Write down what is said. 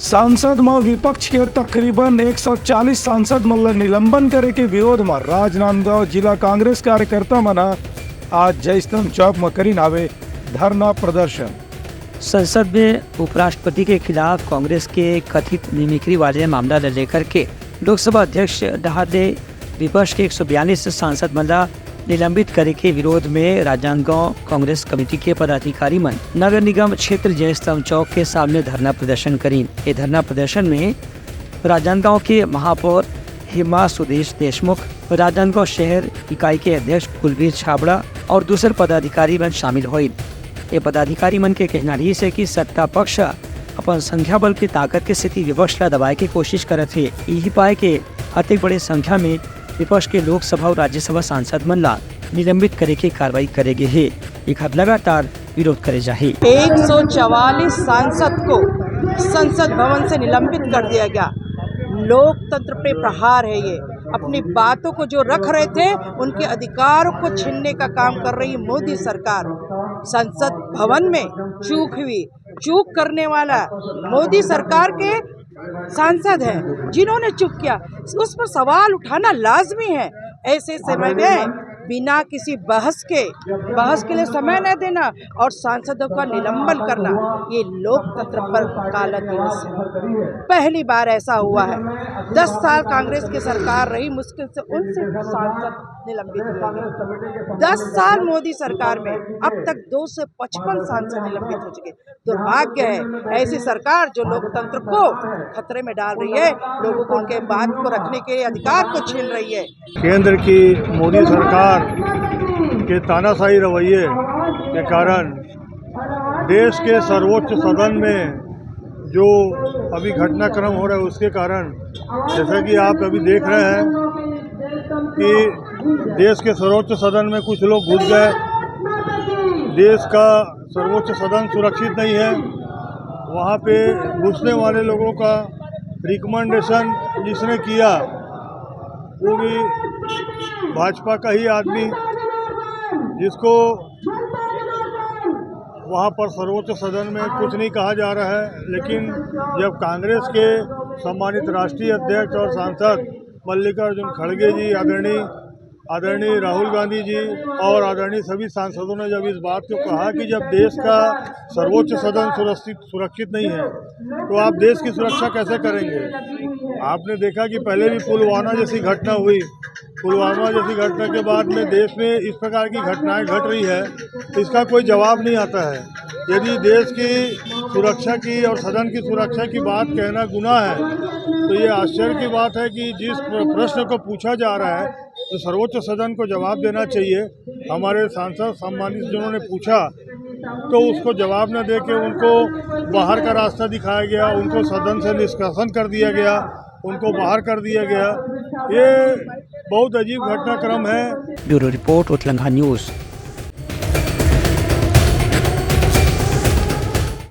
सांसद में विपक्ष के तकरीबन 140 सांसद मन निलंबन करे के विरोध में राजनांदगांव जिला कांग्रेस कार्यकर्ता मना आज जयस्तंभ चौक में करीन आवे धरना प्रदर्शन। संसद में उपराष्ट्रपति के खिलाफ कांग्रेस के कथित मिमिक्री वाले मामला लेकर के लोकसभा अध्यक्ष डहादे विपक्ष के 142 सांसद मल्ला निलंबित करे के विरोध में राजनांदगांव कांग्रेस कमेटी के पदाधिकारी मन नगर निगम क्षेत्र जयस्तंभ चौक के सामने धरना प्रदर्शन करीन। ये धरना प्रदर्शन में राजनांदगांव के महापौर हेमा सुदेश देशमुख, राजनांदगांव शहर इकाई के अध्यक्ष कुलबीर छाबड़ा और दूसरे पदाधिकारी मन शामिल हुए। ये पदाधिकारी मन के कहना रही है कि सत्ता पक्ष अपन संख्या बल की ताकत के स्थिति विपक्ष ला दबाए के कोशिश करत है। यही पाए के अति बड़े संख्या में विपक्ष के लोकसभा और राज्यसभा सांसद मन ला निलंबित करे के कार्रवाई करेगे है। एक लगातार विरोध करे जाहे। 144 सांसद को संसद भवन से निलंबित कर दिया गया। लोकतंत्र पे प्रहार है ये। अपनी बातों को जो रख रहे थे उनके अधिकारों को छीनने का काम कर रही मोदी सरकार। संसद भवन में चूक हुई, चूक करने वाला मोदी सरकार के सांसद हैं जिन्होंने चुप किया, उस पर सवाल उठाना लाजमी है। ऐसे समय में बिना किसी बहस के लिए समय न देना और सांसदों का निलंबन करना, ये लोकतंत्र पर काला दिवस है। पहली बार ऐसा हुआ है। 10 साल कांग्रेस की सरकार रही, मुश्किल से 29 सांसद निलंबित हुए। 10 साल मोदी सरकार में अब तक 255 सांसद निलंबित हो चुके। दुर्भाग्य है ऐसी सरकार जो लोकतंत्र को खतरे में डाल रही है, लोगों को उनके बात को रखने के अधिकार को छीन रही है। केंद्र की मोदी सरकार के तानाशाही रवैये के कारण देश के सर्वोच्च सदन में जो अभी घटनाक्रम हो रहा है उसके कारण, जैसा कि आप अभी देख रहे हैं कि देश के सर्वोच्च सदन में कुछ लोग घुस गए। देश का सर्वोच्च सदन सुरक्षित नहीं है। वहाँ पे घुसने वाले लोगों का रिकमेंडेशन जिसने किया वो भी भाजपा का ही आदमी, जिसको वहाँ पर सर्वोच्च सदन में कुछ नहीं कहा जा रहा है। लेकिन जब कांग्रेस के सम्मानित राष्ट्रीय अध्यक्ष और सांसद मल्लिकार्जुन खड़गे जी, आदरणीय राहुल गांधी जी और आदरणीय सभी सांसदों ने जब इस बात को कहा कि जब देश का सर्वोच्च सदन सुरक्षित नहीं है तो आप देश की सुरक्षा कैसे करेंगे। आपने देखा कि पहले भी पुलवामा जैसी घटना हुई। पुलवामा जैसी घटना के बाद में देश में इस प्रकार की घटनाएं घट रही है, इसका कोई जवाब नहीं आता है। यदि देश की सुरक्षा की और सदन की सुरक्षा की बात कहना गुनाह है तो ये आश्चर्य की बात है कि जिस प्रश्न को पूछा जा रहा है तो सर्वोच्च सदन को जवाब देना चाहिए। हमारे सांसद सम्मानित जिन्होंने पूछा तो उसको जवाब न दे के उनको बाहर का रास्ता दिखाया गया, उनको सदन से निष्कासन कर दिया गया, उनको बाहर कर दिया गया। ये बहुत अजीब घटनाक्रम है। ब्यूरो रिपोर्ट उत्तलंघा न्यूज़।